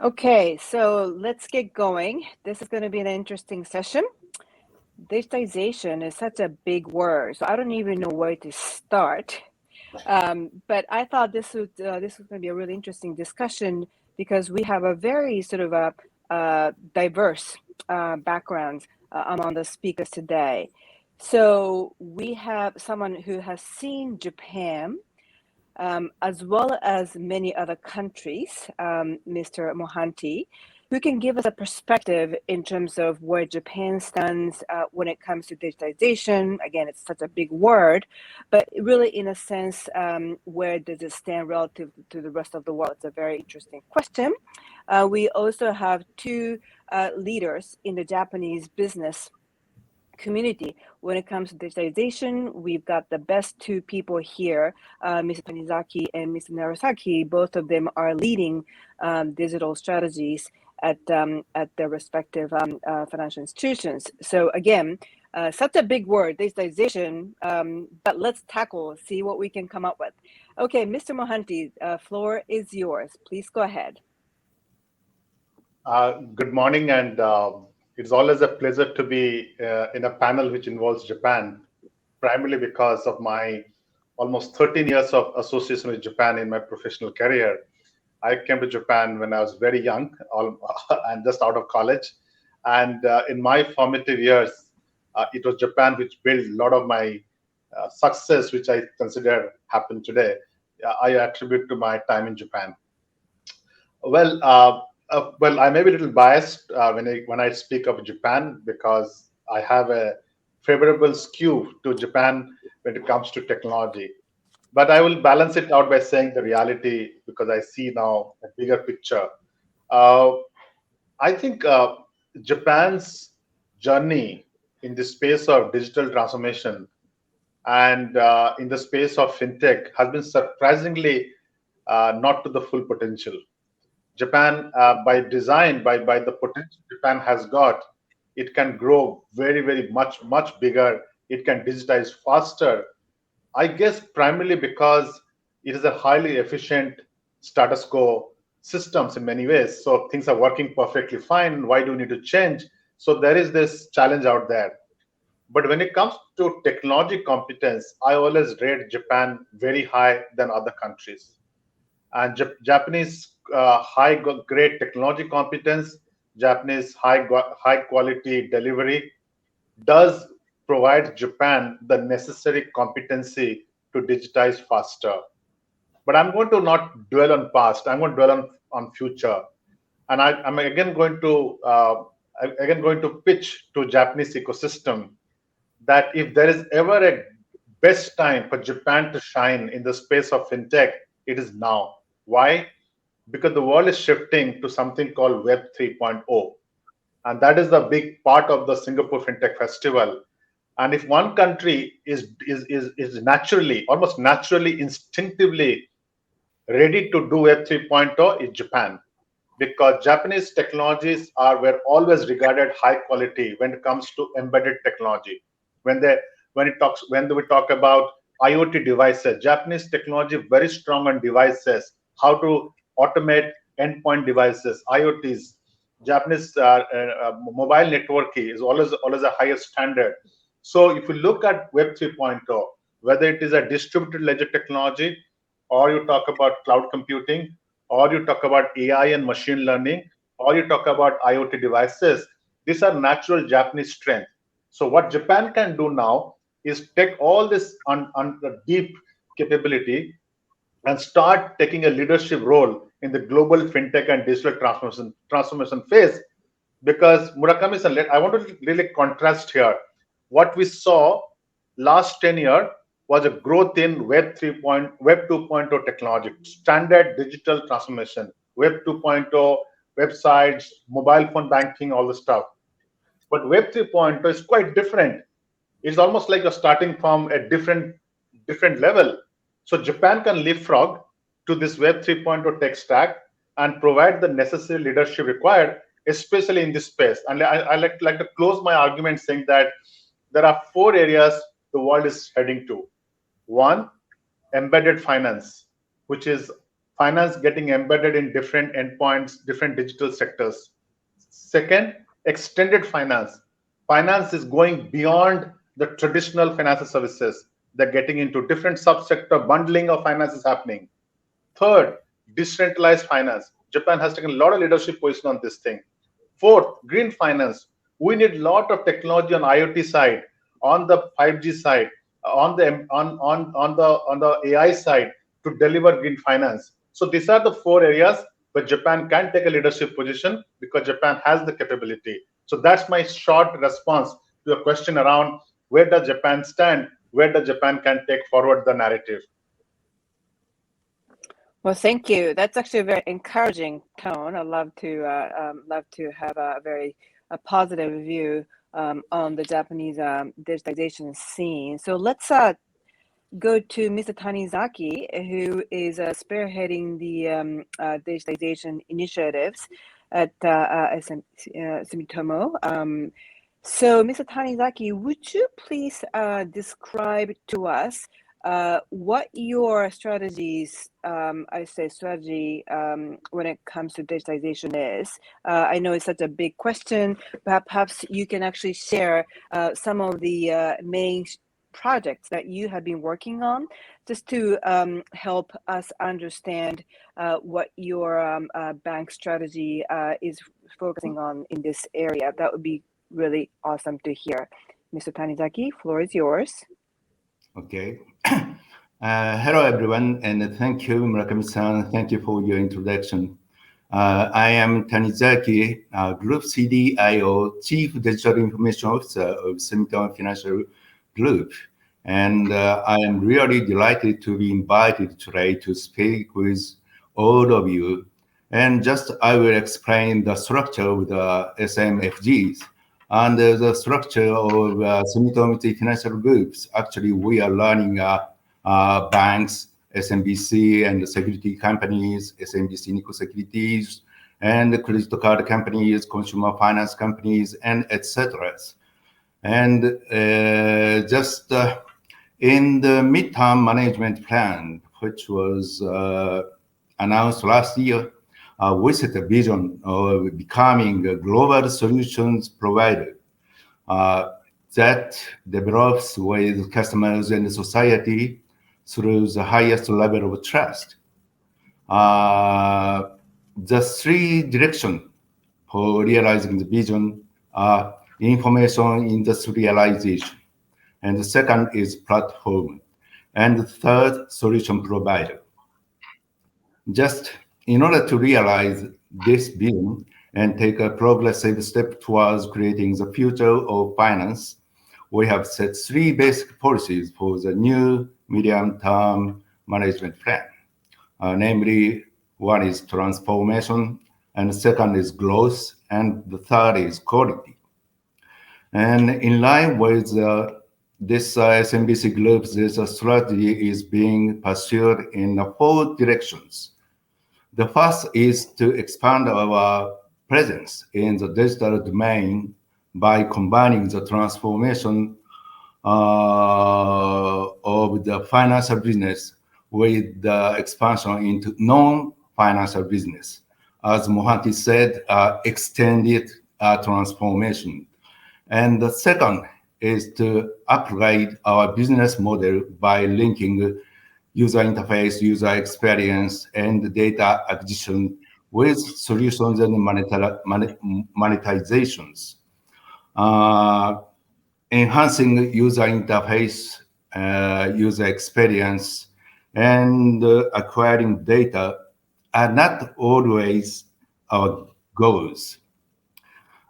Okay, so let's get going. This is going to be an interesting session. Digitization is such a big word, so I don't even know where to start. But I thought this was going to be a really interesting discussion because we have a very sort of a diverse background among the speakers today. So we have someone who has seen Japan as well as many other countries, Mr. Mohanty, who can give us a perspective in terms of where Japan stands when it comes to digitization. Again, it's such a big word, but really, in a sense, where does it stand relative to the rest of the world? It's a very interesting question. We also have two leaders in the Japanese business community. When it comes to digitization, we've got the best two people here, Mr. Tanizaki and Mr. Narasaki. Both of them are leading digital strategies at their respective financial institutions. So again, such a big word, digitization, but let's see what we can come up with. Okay, Mr. Mohanty, floor is yours. Please go ahead. Good morning, and it's always a pleasure to be in a panel which involves Japan, primarily because of my almost 13 years of association with Japan in my professional career. I came to Japan when I was very young and just out of college. And in my formative years, it was Japan which built a lot of my success, which I consider happened today. I attribute to my time in Japan. Well, I may be a little biased when I speak of Japan because I have a favorable skew to Japan when it comes to technology. But I will balance it out by saying the reality because I see now a bigger picture. I think Japan's journey in the space of digital transformation and in the space of fintech has been surprisingly not to the full potential. Japan, by design, by the potential Japan has got, it can grow very, very much bigger. It can digitize faster. I guess primarily because it is a highly efficient status quo systems in many ways. So things are working perfectly fine. Why do we need to change? So there is this challenge out there. But when it comes to technology competence, I always rate Japan very high than other countries. And Japanese great technology competence, Japanese high quality delivery does provide Japan the necessary competency to digitize faster. But I'm going to not dwell on past. I'm going to dwell on future, and I'm again going to pitch to Japanese ecosystem that if there is ever a best time for Japan to shine in the space of fintech, it is now. Why? Because the world is shifting to something called Web 3.0. And that is the big part of the Singapore FinTech Festival. And if one country is naturally, almost naturally, instinctively ready to do Web 3.0, it's Japan. Because Japanese technologies were always regarded high quality when it comes to embedded technology. When we talk about IoT devices, Japanese technology very strong on devices, how to automate endpoint devices, IoTs. Japanese mobile networking is always a higher standard. So if you look at Web 3.0, whether it is a distributed ledger technology, or you talk about cloud computing, or you talk about AI and machine learning, or you talk about IoT devices, these are natural Japanese strength. So what Japan can do now is take all this on deep capability and start taking a leadership role in the global fintech and digital transformation phase. Because Murakami-san, I want to really contrast here. What we saw last 10 years was a growth in Web 2.0 technology, standard digital transformation, Web 2.0, websites, mobile phone banking, all the stuff. But Web 3.0 is quite different. It's almost like you're starting from a different level. So Japan can leapfrog to this Web 3.0 tech stack and provide the necessary leadership required, especially in this space. And I like to close my argument saying that there are 4 areas the world is heading to. One, embedded finance, which is finance getting embedded in different endpoints, different digital sectors. Second, extended finance. Finance is going beyond the traditional financial services. They're getting into different subsector bundling of finance is happening. Third, decentralized finance. Japan has taken a lot of leadership position on this thing. Fourth, green finance. We need a lot of technology on IoT side, on the 5G side, on the AI side to deliver green finance. So these are the four areas where Japan can take a leadership position because Japan has the capability. So that's my short response to your question around where does Japan stand, where does Japan can take forward the narrative. Well, thank you. That's actually a very encouraging tone. I love to have a very positive view on the Japanese digitization scene. So let's go to Mr. Tanizaki, who is spearheading the digitization initiatives at Sumitomo. So, Mr. Tanizaki, would you please describe to us what your strategies, when it comes to digitization is? I know it's such a big question, but perhaps you can actually share some of the main projects that you have been working on, just to help us understand what your bank strategy is focusing on in this area. That would be really awesome to hear. Mr. Tanizaki, floor is yours. Okay. Hello, everyone, and thank you, Murakami-san. Thank you for your introduction. I am Tanizaki, Group CDIO, Chief Digital Information Officer of Sumitomo Financial Group. And I am really delighted to be invited today to speak with all of you. And just I will explain the structure of the SMFGs. Under the structure of Sumitomo Mitsui Financial Groups, actually we are running banks, SMBC and security companies, SMBC Nikko Securities, and credit card companies, consumer finance companies, and etc. And just in the midterm management plan, which was announced last year, we set a vision of becoming a global solutions provider that develops with customers and society through the highest level of trust. The three directions for realizing the vision are information industrialization, and the second is platform, and the third, solution provider. Just in order to realize this vision and take a progressive step towards creating the future of finance, we have set three basic policies for the new medium-term management plan. Namely, one is transformation, and the second is growth, and the third is quality. And in line with this SMBC Group, this strategy is being pursued in four directions. The first is to expand our presence in the digital domain by combining the transformation of the financial business with the expansion into non-financial business. As Mohanty said, extended transformation. And the second is to upgrade our business model by linking user interface, user experience, and data acquisition with solutions and monetizations. Enhancing user interface, user experience, and acquiring data are not always our goals.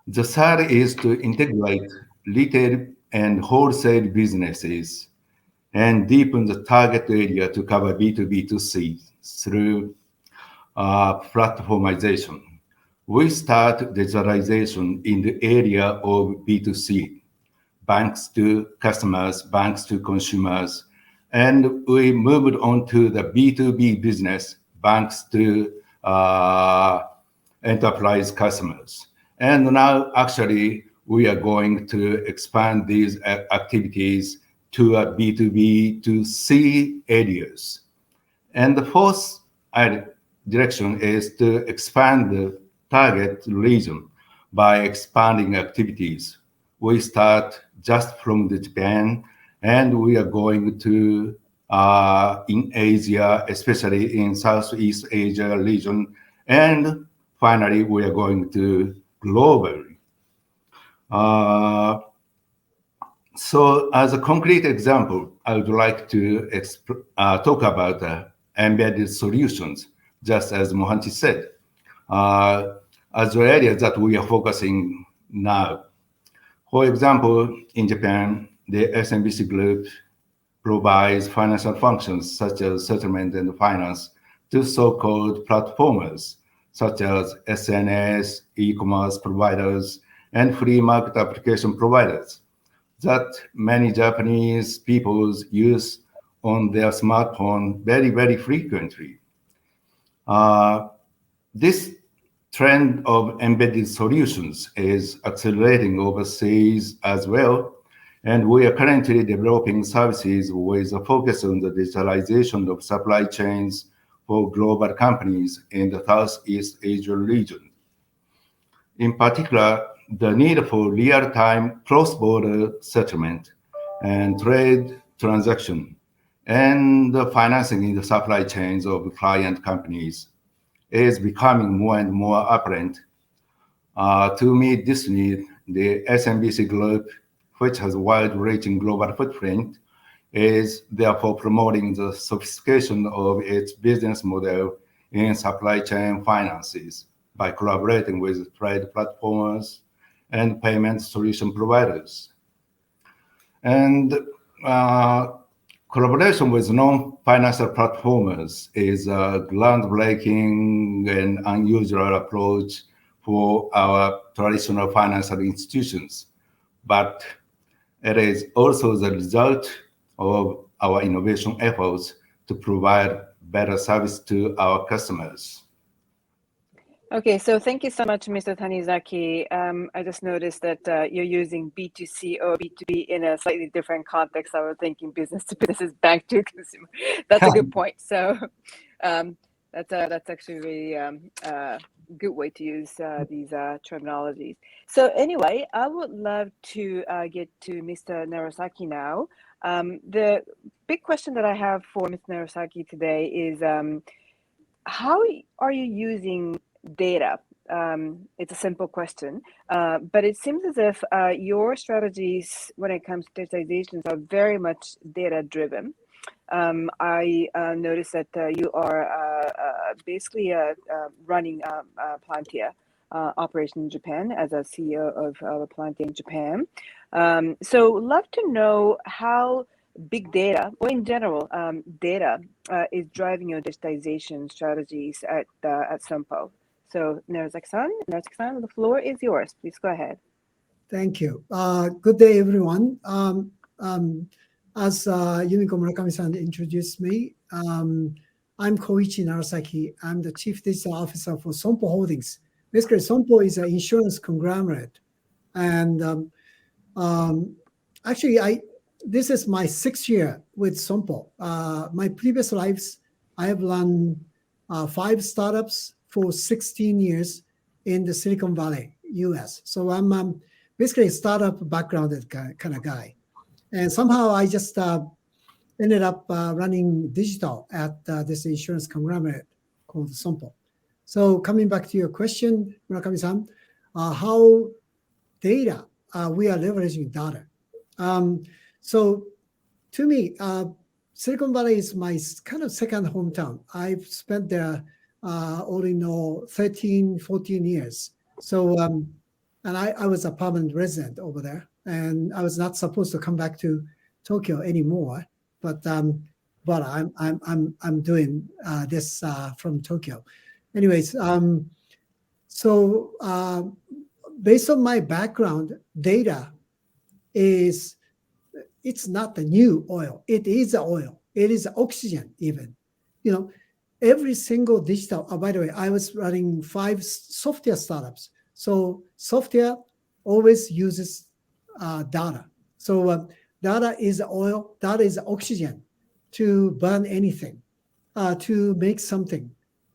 The third is to integrate retail and wholesale businesses and deepen the target area to cover B2B2C through platformization. We start digitalization in the area of B2C, banks to customers, banks to consumers, and we moved on to the B2B business, banks to enterprise customers. And now actually we are going to expand these activities to B2B2C areas. And the fourth direction is to expand the target region by expanding activities. We start just from the Japan, and we are going to in Asia, especially in Southeast Asia region, and finally we are going to globally. So as a concrete example, I would like to talk about embedded solutions, just as Mohanty said, as the areas that we are focusing now. For example, in Japan, the SMBC Group provides financial functions such as settlement and finance to so-called platformers, such as SNS, e-commerce providers, and free market application providers that many Japanese people use on their smartphone very, very frequently. This trend of embedded solutions is accelerating overseas as well, and we are currently developing services with a focus on the digitalization of supply chains for global companies in the Southeast Asia region. In particular, the need for real-time cross-border settlement and trade transaction and the financing in the supply chains of client companies is becoming more and more apparent. To meet this need, the SMBC Group, which has a wide-reaching global footprint, is therefore promoting the sophistication of its business model in supply chain finances by collaborating with trade platformers and payment solution providers. And collaboration with non-financial platformers is a groundbreaking and unusual approach for our traditional financial institutions, but it is also the result of our innovation efforts to provide better service to our customers. Okay, so thank you so much, Mr. Tanizaki. I just noticed that you're using B2C or B2B in a slightly different context. I was thinking business to business, bank to consumer. That's a good point. So that's actually really a good way to use these terminologies. So anyway, I would love to get to Mr. Narasaki now. The big question that I have for Mr. Narasaki today is how are you using data? It's a simple question, but it seems as if your strategies when it comes to digitization are very much data driven. I noticed that you are basically running Plantia operation in Japan as a CEO of Plantia in Japan. So love to know how big data, or in general, data is driving your digitization strategies at Sompo. So Narasaki-san, the floor is yours. Please go ahead. Thank you. Good day, everyone. As Yumiko Murakami-san introduced me, I'm Koichi Narasaki. I'm the Chief Digital Officer for Sompo Holdings. Basically, Sompo is an insurance conglomerate. And actually, this is my 6th year with Sompo. My previous lives, I have run 5 startups for 16 years in the Silicon Valley, US. So I'm basically a startup backgrounded kind of guy. And somehow I just ended up running digital at this insurance conglomerate called Sompo. So coming back to your question, Murakami-san, how data, we are leveraging data. So to me, Silicon Valley is my kind of second hometown. I've spent there all in all 13, 14 years. So, and I was a permanent resident over there, and I was not supposed to come back to Tokyo anymore, but I'm doing this from Tokyo. Anyways, so based on my background, data it's not the new oil. It is oil. It is oxygen even. Every single digital, by the way, I was running 5 software startups. So software always uses data. So data is oil, data is oxygen to burn anything, to make something.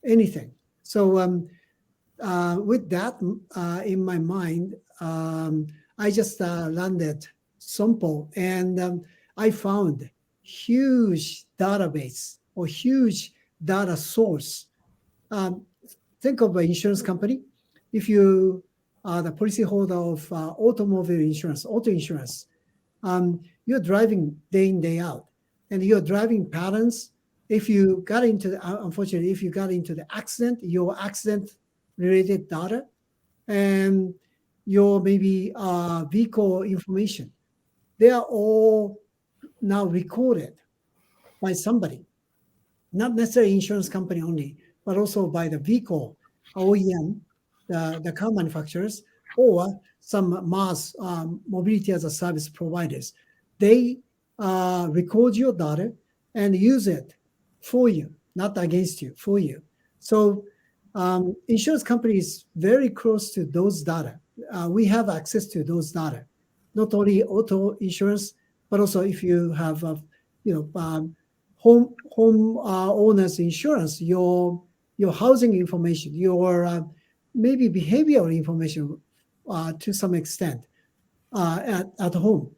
anything. So with that in my mind, I just landed Sompo, and I found huge database or huge data source. Think of an insurance company. If you are the policyholder of automobile insurance, auto insurance, you're driving day in, day out, and your driving patterns. If you got into, unfortunately, if you got into the accident, your accident-related data, and your maybe vehicle information, they are all now recorded by somebody, not necessarily insurance company only, but also by the vehicle OEM, the car manufacturers, or some mass mobility as a service providers. They record your data and use it for you, not against you, for you. So insurance companies very close to those data. We have access to those data, not only auto insurance, but also if you have, home owners insurance, your housing information, your maybe behavioral information to some extent at home.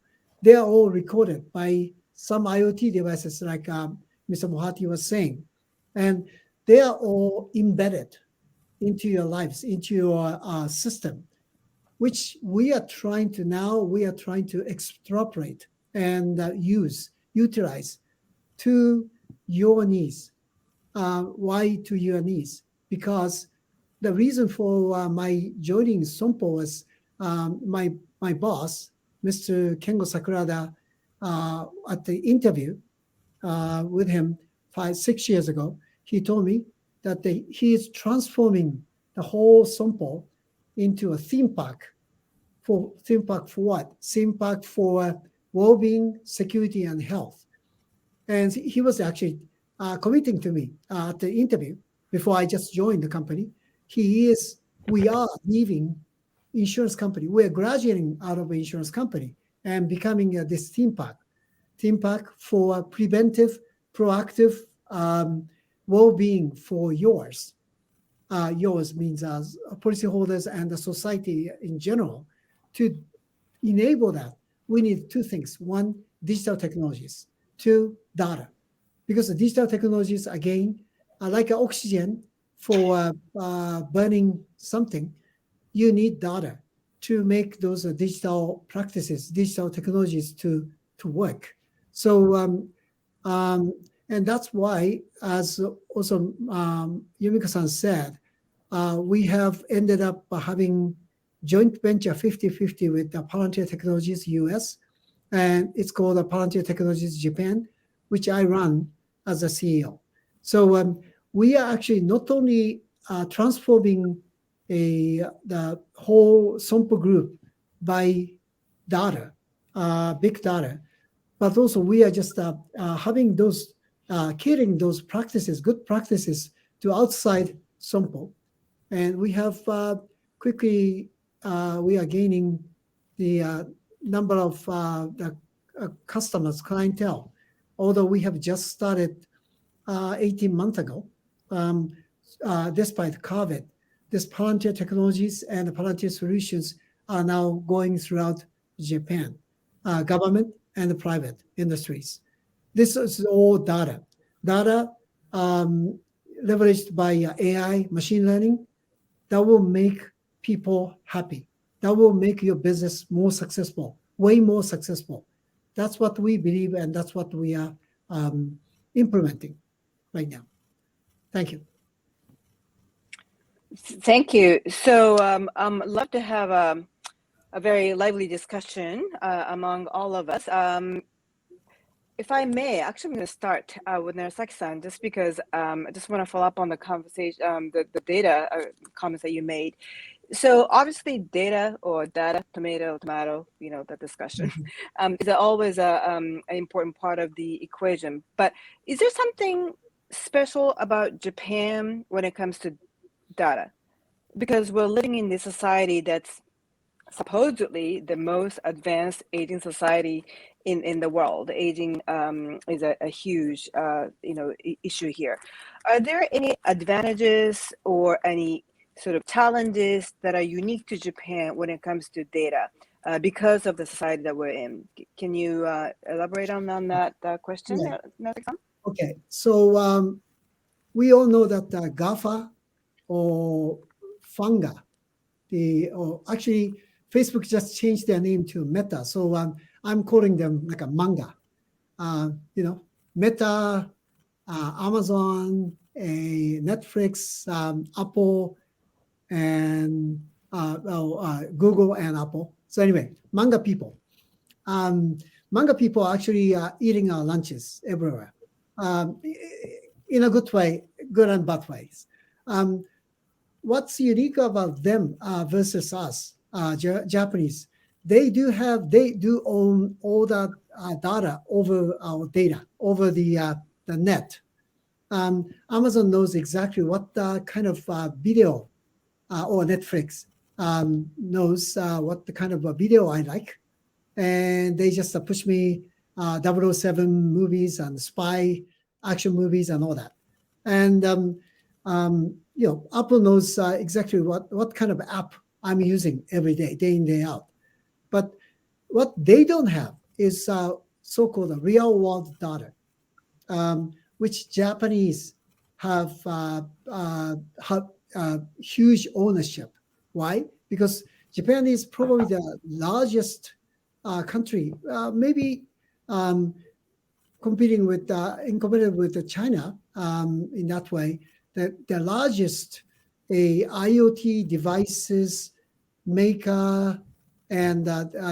They are all recorded by some IoT devices, like Mr. Mohanty was saying, and they are all embedded into your lives, into your system, which we are trying to extrapolate and utilize to your needs. Why to your needs? Because the reason for my joining Sompo was my boss, Mr. Kengo Sakurada, at the interview with him 5-6 years ago. He told me that he is transforming the whole Sompo into a theme park. Theme park for what? Theme park for well-being, security, and health. And he was actually committing to me at the interview before I just joined the company. We are leaving insurance company. We're graduating out of an insurance company and becoming this theme park for preventive, proactive well-being for yours. Yours means as policyholders and the society in general. To enable that, we need two things. One, digital technologies. Two, data. Because the digital technologies, again, are like oxygen for burning something. You need data to make those digital practices, digital technologies to work. So, and that's why, as also Yumiko-san said, we have ended up having joint venture 50-50 with Palantir Technologies US, and it's called Palantir Technologies Japan, which I run as a CEO. So we are actually not only transforming the whole Sompo group by data, big data, but also we are just having those, carrying those practices, good practices, to outside Sompo. And we have quickly, we are gaining the number of the customers, clientele, although we have just started 18 months ago. Despite COVID, this Palantir Technologies and Palantir Solutions are now going throughout Japan, government and the private industries. This is all data. Data leveraged by AI, machine learning, that will make people happy. That will make your business more successful, way more successful. That's what we believe, and that's what we are implementing right now. Thank you. Thank you. So I'd love to have a very lively discussion among all of us. If I may, actually, I'm going to start with Narasaki-san, just because I just want to follow up on the conversation, the data comments that you made. So obviously data, tomato, the discussion is always an important part of the equation. But is there something special about Japan when it comes to data? Because we're living in this society that's supposedly the most advanced aging society in the world. Aging is a huge issue here. Are there any advantages or any sort of challenges that are unique to Japan when it comes to data because of the society that we're in? Can you elaborate on that question? Yeah. Narasaki-san? Okay, so we all know that GAFA or FANGA, actually Facebook just changed their name to Meta, so I'm calling them like a manga. Meta, Amazon, Netflix, Apple, and Google and Apple. So anyway, manga people. Manga people are actually eating our lunches everywhere, in a good way, good and bad ways. What's unique about them versus us, Japanese? They do own all that data over our data over the net. Amazon knows exactly what kind of video, or Netflix knows what the kind of video I like, and they just push me 007 movies and spy action movies and all that. And Apple knows exactly what kind of app I'm using every day, day in, day out. But what they don't have is so-called real world data, which Japanese have huge ownership. Why? Because Japan is probably the largest country, maybe competing with China in that way. The largest IoT devices maker and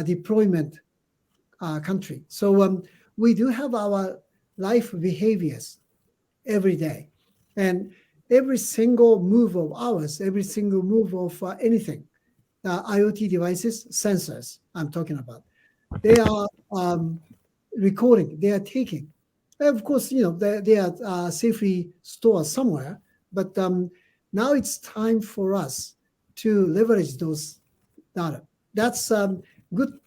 deployment country. So we do have our life behaviors every day, and every single move of ours, every single move of anything, IoT devices, sensors I'm talking about, they are recording, they are taking. Of course, they are safely stored somewhere, but now it's time for us to leverage those data. That's good,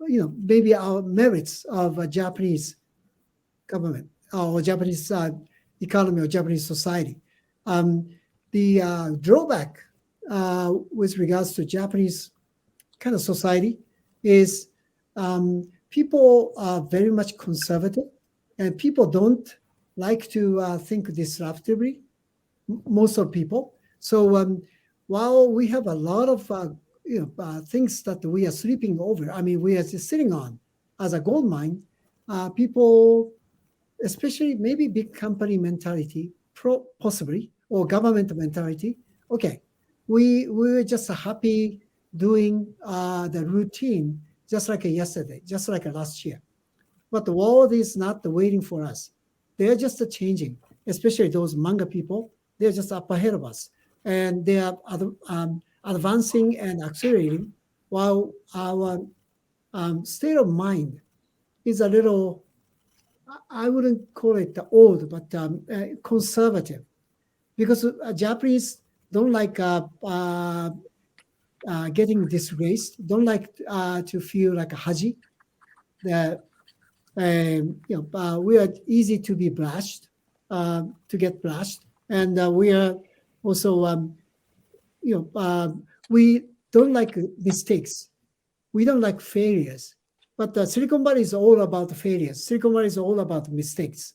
maybe our merits of a Japanese government or Japanese economy or Japanese society. The drawback with regards to Japanese kind of society is people are very much conservative, and people don't like to think disruptively, most of people. So while we have a lot of things that we are sleeping over, we are just sitting on as a gold mine, people, especially maybe big company mentality, possibly, or government mentality, okay, we're just happy doing the routine just like yesterday, just like last year. But the world is not waiting for us. They're just changing, especially those manga people. They're just up ahead of us. And they are advancing and accelerating, while our state of mind is a little, I wouldn't call it old, but conservative. Because Japanese don't like getting disgraced, don't like to feel like a haji. We are easy to be blashed, to get blashed, and we are also, we don't like mistakes. We don't like failures. But Silicon Valley is all about failures. Silicon Valley is all about mistakes.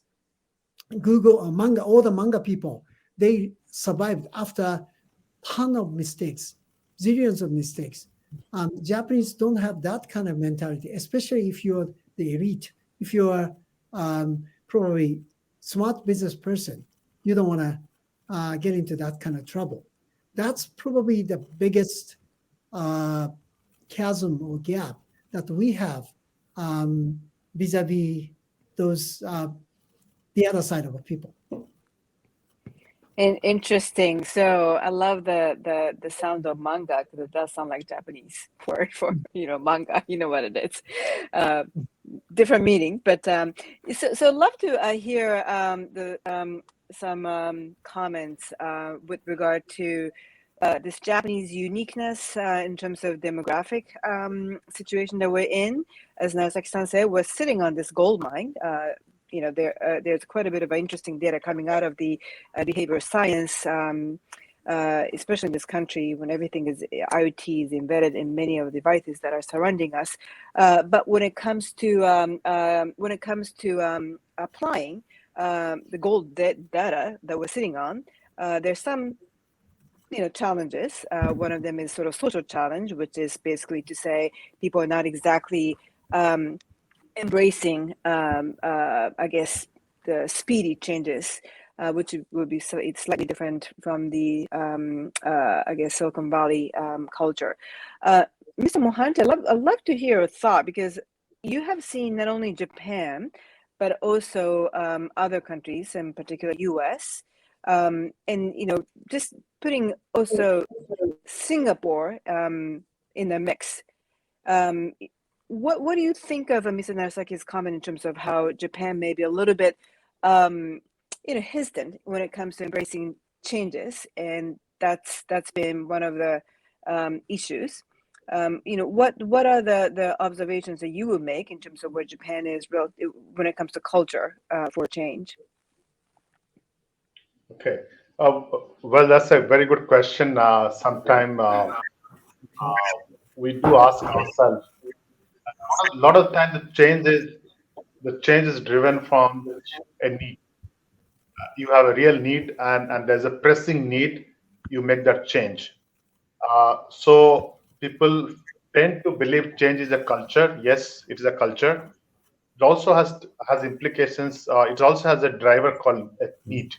Google or manga, all the manga people, they survived after a ton of mistakes, zillions of mistakes. Japanese don't have that kind of mentality, especially if you're the elite. If you are probably smart business person, you don't want to get into that kind of trouble. That's probably the biggest chasm or gap that we have vis-a-vis those the other side of the people. Interesting. So I love the sound of manga, because it does sound like Japanese word for manga. You know what it is. Different meaning, but so I'd love to hear some comments with regard to this Japanese uniqueness in terms of demographic situation that we're in. As Narasaki-san said, we're sitting on this gold mine. There's quite a bit of interesting data coming out of the behavioral science, especially in this country when everything is IoT is embedded in many of the devices that are surrounding us. But when it comes to applying the gold data that we're sitting on, there's some challenges. One of them is sort of social challenge, which is basically to say people are not exactly embracing, I guess, the speedy changes, which would be slightly different from the, I guess, Silicon Valley culture. Mr. Mohanty, I'd love to hear a thought, because you have seen not only Japan, but also other countries, in particular US, and just putting also Singapore in the mix. What do you think of Mr. Narasaki's comment in terms of how Japan may be a little bit hesitant when it comes to embracing changes, and that's been one of the issues. What are the observations that you would make in terms of where Japan is when it comes to culture for change? Okay. Well, that's a very good question. Sometime we do ask ourselves. A lot of times the change is driven from a need. You have a real need, and there's a pressing need. You make that change. So people tend to believe change is a culture. Yes, it is a culture. It also has implications. It also has a driver called a need.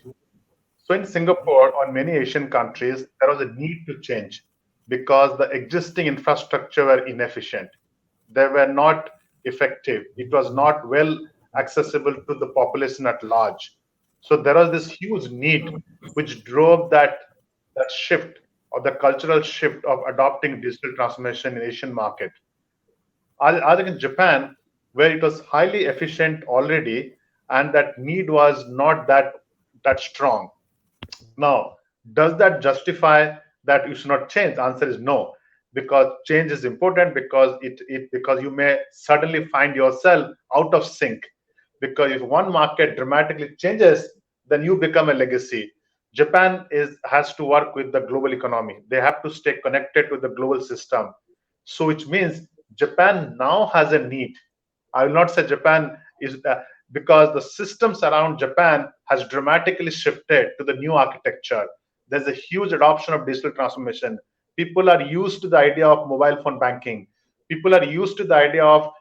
So in Singapore, or many Asian countries, there was a need to change because the existing infrastructure were inefficient. They were not effective. It was not well accessible to the population at large. So there was this huge need which drove that shift, or the cultural shift of adopting digital transformation in Asian market. I think in Japan, where it was highly efficient already, and that need was not that strong. Now, does that justify that you should not change? The answer is no, because change is important, because because you may suddenly find yourself out of sync. Because if one market dramatically changes, then you become a legacy. Japan has to work with the global economy. They have to stay connected with the global system. So which means Japan now has a need. I will not say Japan is because the systems around Japan has dramatically shifted to the new architecture. There's a huge adoption of digital transformation. People are used to the idea of mobile phone banking. People are used to the idea of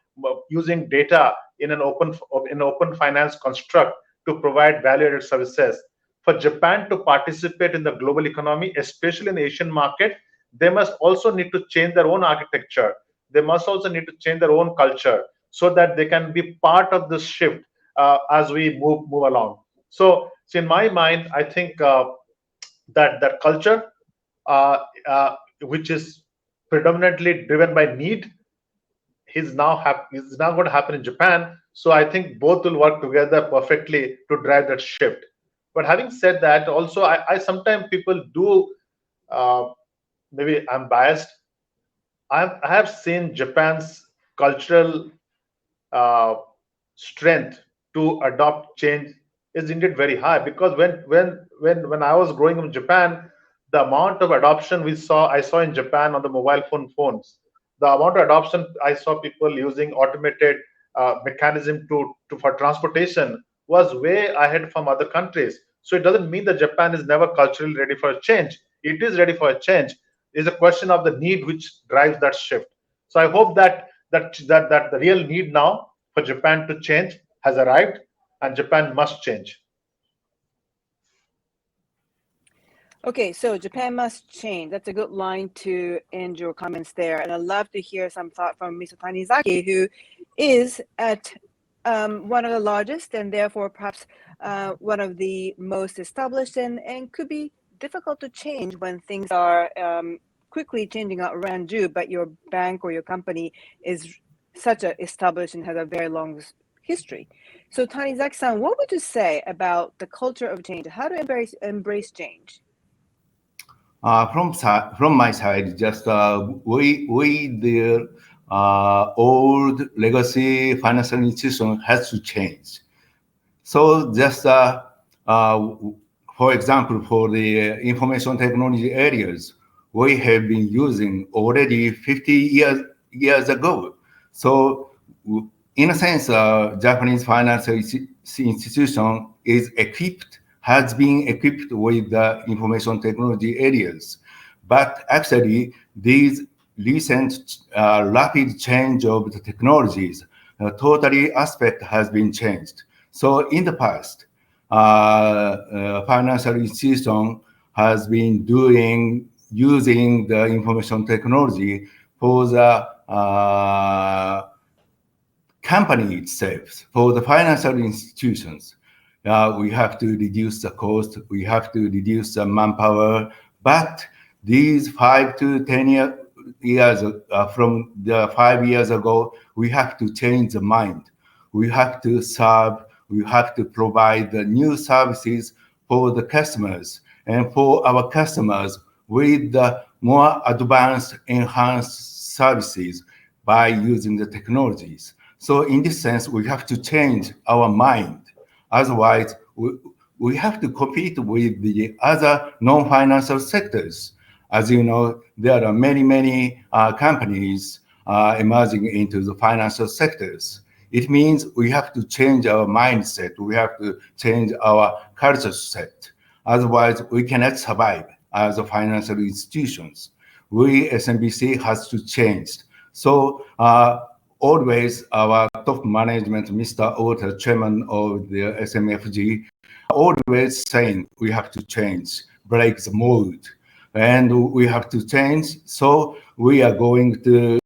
using data in an open finance construct to provide value-added services. For Japan to participate in the global economy, especially in the Asian market, they must also need to change their own architecture. They must also need to change their own culture so that they can be part of this shift as we move along. So in my mind, I think that culture, which is predominantly driven by need, is now going to happen in Japan. So I think both will work together perfectly to drive that shift. But having said that, also I sometimes people do, maybe I'm biased. I have seen Japan's cultural strength to adopt change is indeed very high, because when I was growing up in Japan, the amount of adoption I saw in Japan on the mobile phones, the amount of adoption I saw people using automated mechanism for transportation was way ahead from other countries. So it doesn't mean that Japan is never culturally ready for a change. It is ready for a change. It's a question of the need which drives that shift. So I hope that the real need now for Japan to change has arrived, and Japan must change. Okay, so Japan must change. That's a good line to end your comments there. And I'd love to hear some thought from Mr. Tanizaki, who is at one of the largest and therefore perhaps one of the most established, and could be difficult to change when things are quickly changing around you, but your bank or your company is such a established and has a very long history. So Tanizaki-san, what would you say about the culture of change? How to embrace change? From my side, just the old legacy financial institution has to change. So just for example, for the information technology areas, we have been using already 50 years ago. So in a sense, Japanese financial institution has been equipped with the information technology areas. But actually, these recent rapid change of the technologies, totally aspect has been changed. So in the past, financial institution has been using the information technology for the company itself, for the financial institutions. We have to reduce the cost, we have to reduce the manpower, but these 5 to 10 years from the 5 years ago, we have to change the mind. We have to provide the new services for the customers and for our customers with the more advanced, enhanced services by using the technologies. So in this sense, we have to change our mind. Otherwise, we have to compete with the other non-financial sectors. As you know, there are many companies emerging into the financial sectors. It means we have to change our mindset. We have to change our culture set. Otherwise, we cannot survive as a financial institutions. We, SMBC, has to change. So always our top management, Mr. Ota, chairman of the SMFG, always saying we have to change, break the mold, and we have to change. So we are going to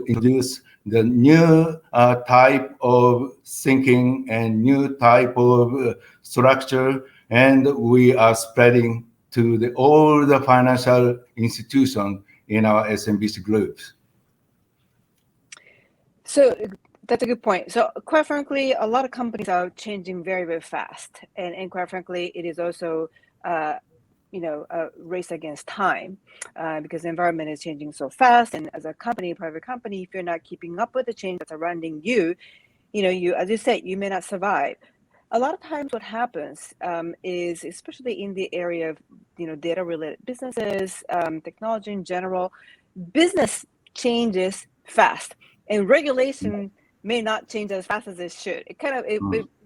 introduce the new type of thinking and new type of structure, and we are spreading to all the financial institutions in our SMBC groups. So that's a good point. So quite frankly, a lot of companies are changing very fast, and quite frankly, it is also a race against time because the environment is changing so fast. And as a company, private company, if you're not keeping up with the change that's surrounding you, as you said, you may not survive. A lot of times what happens is, especially in the area of data-related businesses, technology in general, business changes fast, and regulation may not change as fast as it should.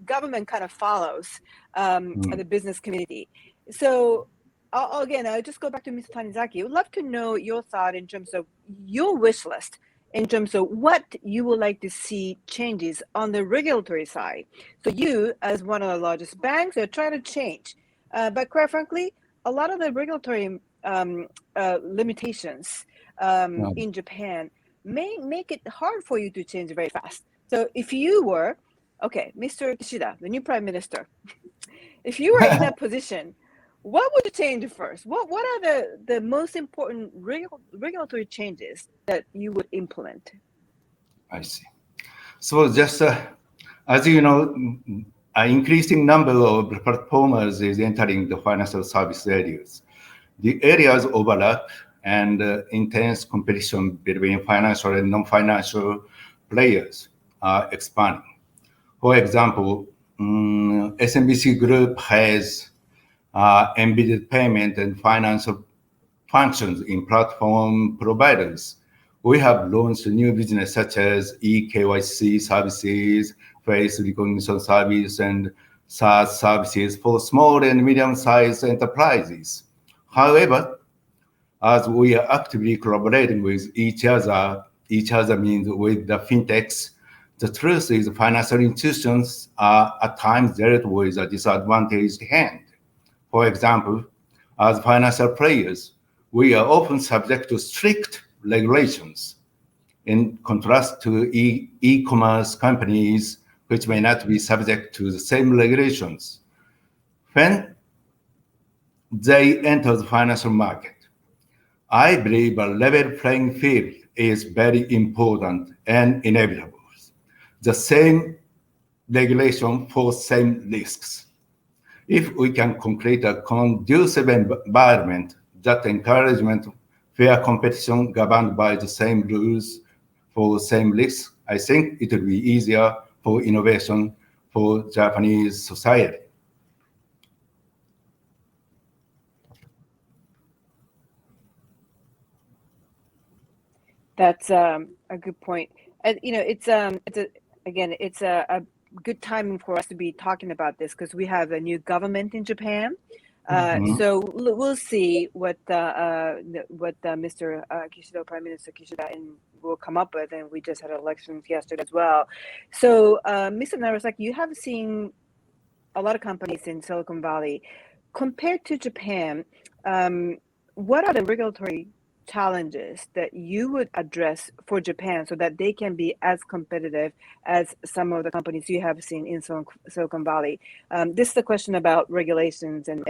Government kind of follows the business community. So I'll just go back to Mr. Tanizaki. I would love to know your thought in terms of your wish list, in terms of what you would like to see changes on the regulatory side. So you, as one of the largest banks, are trying to change. But quite frankly, a lot of the regulatory limitations in Japan may make it hard for you to change very fast. So if you were, Mr. Kishida, the new prime minister, if you were in that position, what would you change first? What are the most important regulatory changes that you would implement? I see. So just as you know, an increasing number of performers is entering the financial service areas. The areas overlap and intense competition between financial and non-financial players are expanding. For example, SMBC Group has embedded payment and financial functions in platform providers. We have launched new business such as eKYC services, face recognition service, and SaaS services for small and medium-sized enterprises. However, as we are actively collaborating with each other means with the fintechs, the truth is financial institutions are at times dealt with a disadvantaged hand. For example, as financial players, we are often subject to strict regulations, in contrast to e-commerce companies, which may not be subject to the same regulations. When they enter the financial market, I believe a level playing field is very important and inevitable. The same regulation for same risks. If we can create a conducive environment, that encouragement fair competition governed by the same rules for same risks, I think it will be easier for innovation for Japanese society. That's a good point. And it's a good timing for us to be talking about this because we have a new government in Japan. So we'll see what Mr. Kishida, Prime Minister Kishida, will come up with, and we just had elections yesterday as well. So, Mr. Narasaki, you have seen a lot of companies in Silicon Valley. Compared to Japan, what are the regulatory challenges that you would address for Japan so that they can be as competitive as some of the companies you have seen in Silicon Valley? This is a question about regulations, and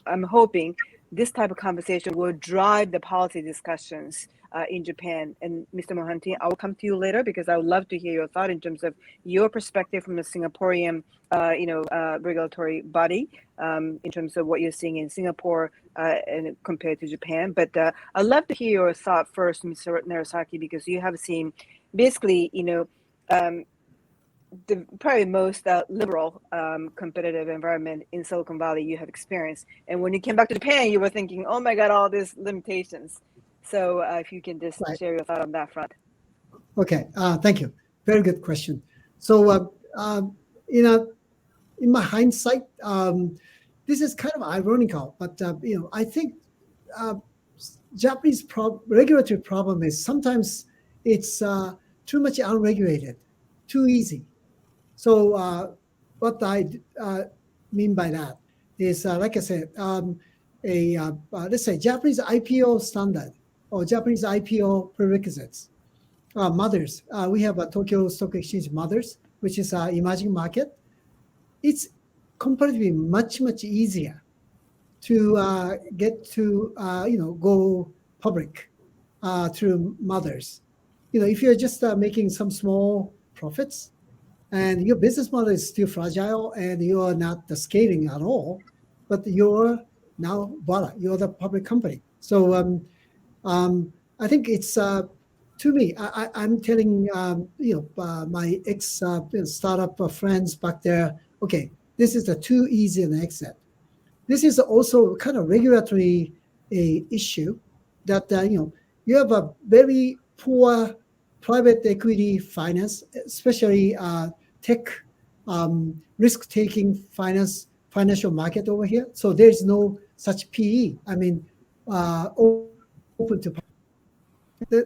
I'm hoping this type of conversation will drive the policy discussions in Japan. And Mr. Mohanty, I will come to you later because I would love to hear your thought in terms of your perspective from a Singaporean, regulatory body in terms of what you're seeing in Singapore and compared to Japan. But I'd love to hear your thought first, Mr. Narasaki, because you have seen basically, the probably most liberal competitive environment in Silicon Valley you have experienced. And when you came back to Japan, you were thinking, oh my God, all these limitations. So if you can just share your thought on that front. Okay, thank you. Very good question. So, in my hindsight, this is kind of ironical, but I think Japanese regulatory problem is sometimes it's too much unregulated, too easy. So what I mean by that is, like I said, let's say Japanese IPO standard or Japanese IPO prerequisites. Mothers, we have a Tokyo Stock Exchange Mothers, which is an emerging market. It's comparatively much easier to get to go public through Mothers. If you're just making some small profits and your business model is still fragile and you are not scaling at all, but you're now voila, you're the public company. So I think it's to me, I'm telling my ex startup friends back there, okay, this is too easy an exit. This is also kind of regulatory issue that you have a very poor private equity finance, especially tech risk-taking financial market over here. So there's no such PE. I mean, open to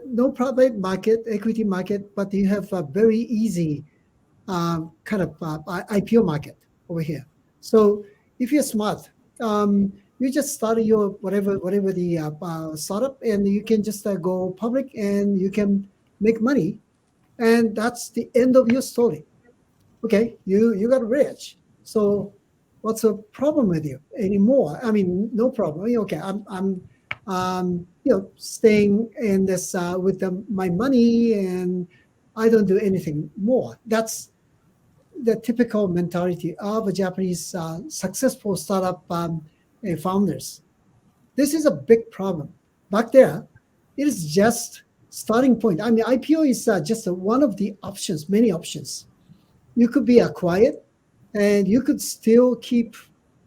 no private market, equity market, but you have a very easy kind of IPO market over here. So if you're smart, you just start your whatever the startup, and you can just go public, and you can make money, and that's the end of your story. Okay, you got rich. So what's the problem with you anymore? I mean, no problem. Okay, I'm staying in this with my money, and I don't do anything more. That's the typical mentality of a Japanese successful startup founders. This is a big problem. Back there, it is just starting point. I mean, IPO is just one of the options, many options. You could be acquired, and you could still keep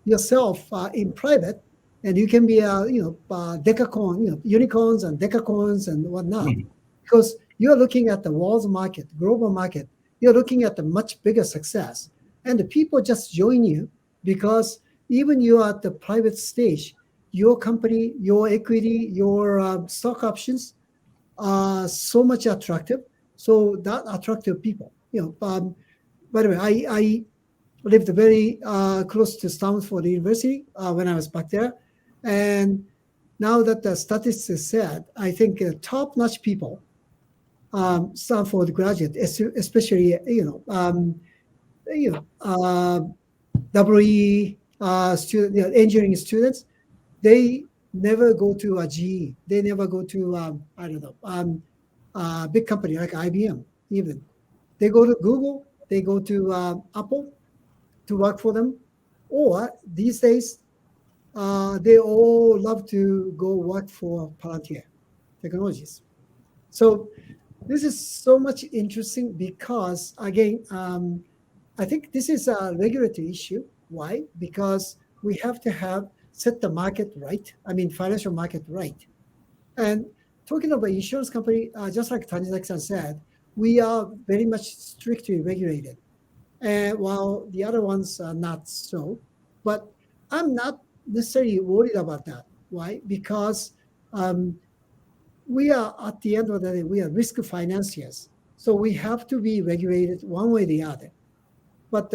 yourself in private, and you can be decacorn, unicorns and decacorns and whatnot, because you're looking at the world market, global market. You're looking at the much bigger success, and the people just join you because even you are at the private stage, your company, your equity, your stock options are so much attractive. So that attractive people, by the way, I lived very close to Stanford University when I was back there, and now that the statistics said, I think top-notch people. Stanford graduate, especially WE student, engineering students, they never go to a GE. They never go to big company like IBM. Even they go to Google, they go to Apple to work for them, or these days they all love to go work for Palantir Technologies. So this is so much interesting because, again, I think this is a regulatory issue. Why? Because we have to set the market right. I mean, financial market right. And talking about insurance company, just like Tanizaki-san said, we are very much strictly regulated, and while the other ones are not so. But I'm not necessarily worried about that. Why? Because um, we are, at the end of the day, we are risk financiers. So we have to be regulated one way or the other. But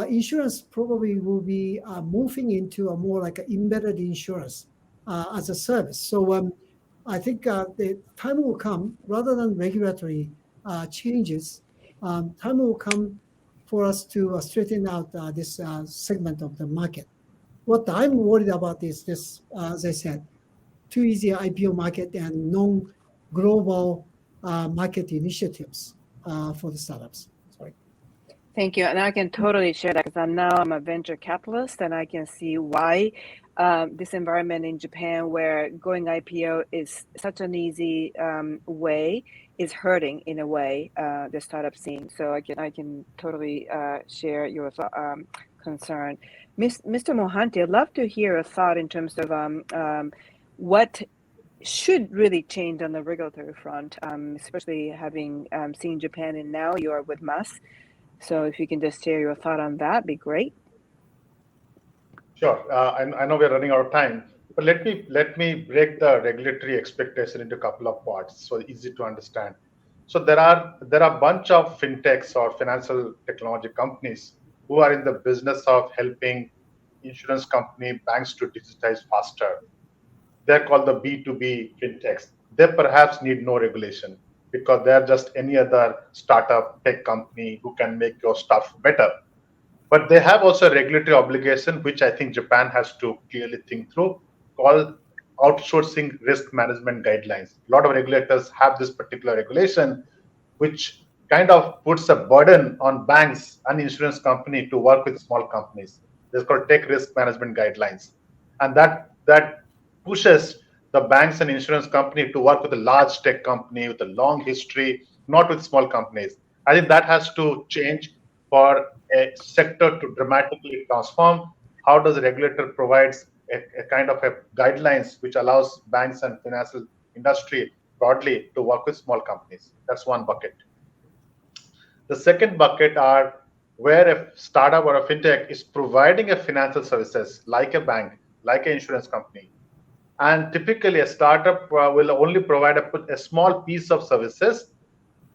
insurance probably will be moving into a more like an embedded insurance as a service. So I think the time will come, rather than regulatory changes, time will come for us to straighten out this segment of the market. What I'm worried about is this, as I said, too easy IPO market and non-global market initiatives for the startups. Sorry. Thank you. And I can totally share that because I'm a venture capitalist, and I can see why this environment in Japan where going IPO is such an easy way is hurting in a way the startup scene. So I can totally share your concern. Mr. Mohanty, I'd love to hear a thought in terms of what should really change on the regulatory front, especially having seen Japan, and now you are with MAS. So if you can just share your thought on that, be great. Sure. I know we're running out of time, but let me break the regulatory expectation into a couple of parts so easy to understand. So there are a bunch of fintechs or financial technology companies who are in the business of helping insurance company banks to digitize faster. They're called the B2B fintechs. They perhaps need no regulation because they're just any other startup tech company who can make your stuff better. But they have also a regulatory obligation, which I think Japan has to clearly think through, called outsourcing risk management guidelines. A lot of regulators have this particular regulation, which kind of puts a burden on banks and insurance company to work with small companies. It's called tech risk management guidelines. And that pushes the banks and insurance company to work with a large tech company with a long history, not with small companies. I think that has to change for a sector to dramatically transform. How does the regulator provides a kind of a guidelines which allows banks and financial industry broadly to work with small companies? That's one bucket. The second bucket are where a startup or a fintech is providing a financial services like a bank, like an insurance company. And typically a startup will only provide a small piece of services.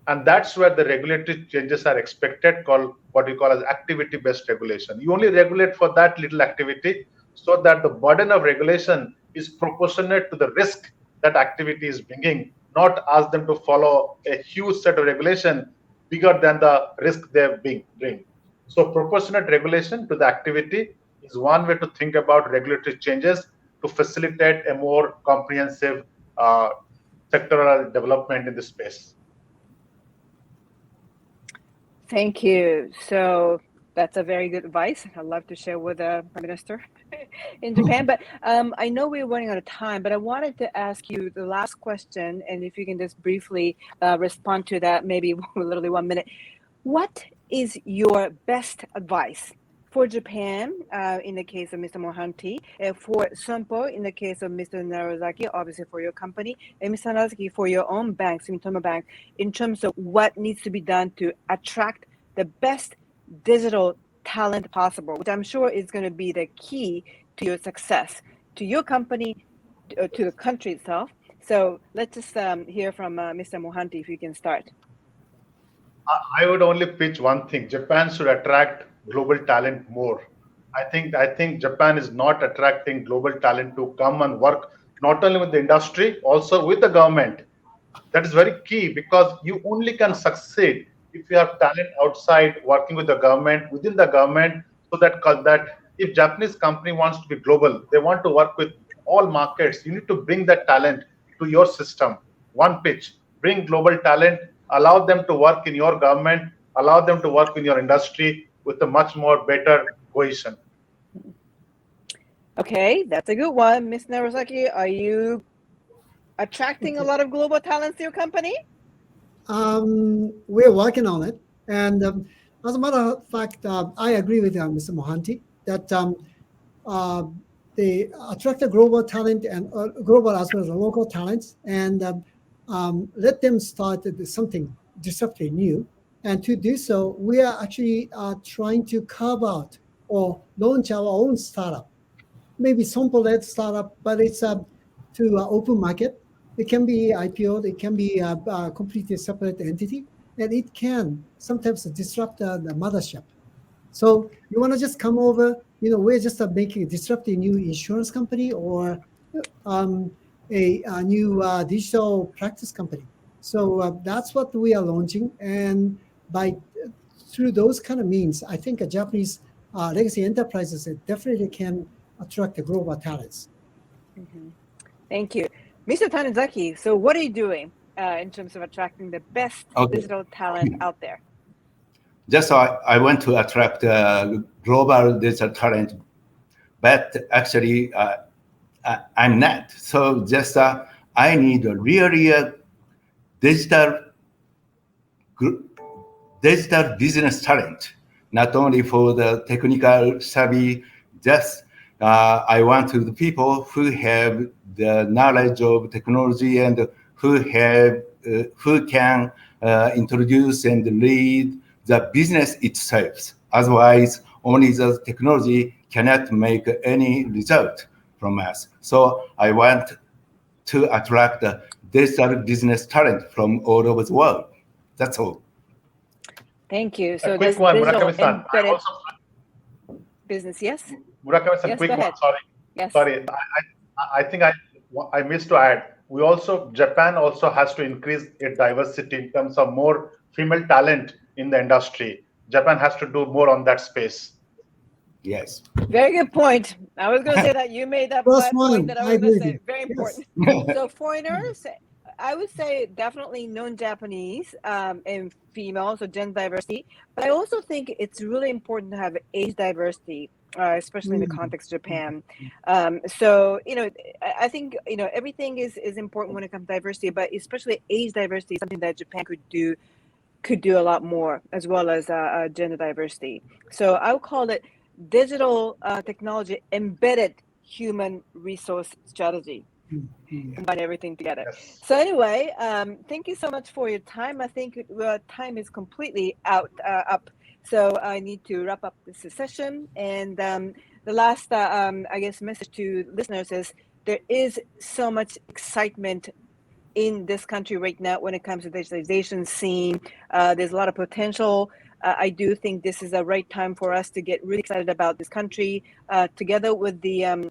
And that's where the regulatory changes are expected, called what we call as activity-based regulation. You only regulate for that little activity so that the burden of regulation is proportionate to the risk that activity is bringing, not ask them to follow a huge set of regulation bigger than the risk they bring. So proportionate regulation to the activity is one way to think about regulatory changes to facilitate a more comprehensive sectoral development in this space. Thank you. So that's a very good advice. I'd love to share with the Prime Minister in Japan. But I know we're running out of time, but I wanted to ask you the last question, and if you can just briefly respond to that, maybe literally 1 minute. What is your best advice for Japan, in the case of Mr. Mohanty, for Sompo, in the case of Mr. Narasaki, obviously for your company, and Mr. Narasaki for your own bank, Sumitomo Bank, in terms of what needs to be done to attract the best digital talent possible, which I'm sure is going to be the key to your success, to your company, to the country itself. So let's just hear from Mr. Mohanty, if you can start. I would only pitch one thing. Japan should attract global talent more. I think Japan is not attracting global talent to come and work not only with the industry, also with the government. That is very key because you only can succeed if you have talent outside working with the government, within the government, so that if Japanese company wants to be global, they want to work with all markets. You need to bring that talent to your system. One pitch, bring global talent, allow them to work in your government, allow them to work in your industry with a much more better cohesion. Okay, that's a good one. Miss Narasaki, are you attracting a lot of global talents to your company? We're working on it. And as a matter of fact, I agree with Mr. Mohanty that uh, they attract the global talent and global as well as the local talents, and let them start something disruptive new. And to do so, we are actually trying to carve out or launch our own startup, maybe Sompo-led startup, but it's to open market. It can be IPO, it can be a completely separate entity, and it can sometimes disrupt the mothership. So you want to just come over, we're just making disrupting new insurance company or a new digital practice company. So that's what we are launching. And by through those kind of means, I think Japanese legacy enterprises definitely can attract the global talents. Mm-hmm. Thank you. Mr. Tanizaki, so what are you doing in terms of attracting the best digital talent out there? Just I want to attract global digital talent, but actually I'm not. So just I need a really digital business talent, not only for the technical savvy. Just I want to the people who have the knowledge of technology and who can introduce and lead the business itself. Otherwise, only the technology cannot make any result from us. So I want to attract the digital business talent from all over the world. That's all. Thank you. So a quick this one, digital Murakami-san. embedded business, yes? Murakami-san, Yes, quick go one. ahead. Sorry. Yes. Sorry. I think I missed to add. Japan also has to increase its diversity in terms of more female talent in the industry. Japan has to do more on that space. Yes. Very good point. I was going to say that you made that point that I was going to say. Very important. So foreigners, I would say definitely non-Japanese and female, so gender diversity. But I also think it's really important to have age diversity, especially in the context of Japan. So, I think, everything is important when it comes to diversity, but especially age diversity is something that Japan could do a lot more, as well as gender diversity. So I would call it digital technology embedded human resource strategy. Combine everything together. Yes. So anyway, thank you so much for your time. I think time is completely up. So I need to wrap up this session. And the last, message to listeners is there is so much excitement in this country right now when it comes to digitalization scene. There's a lot of potential. I do think this is the right time for us to get really excited about this country, together with the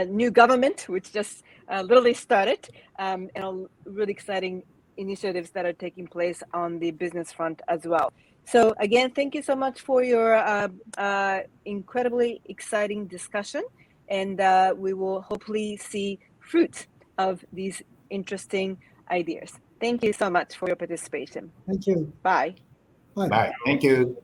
new government, which just literally started, and really exciting initiatives that are taking place on the business front as well. So again, thank you so much for your incredibly exciting discussion, and we will hopefully see fruits of these interesting ideas. Thank you so much for your participation. Thank you. Bye. Bye. Thank you.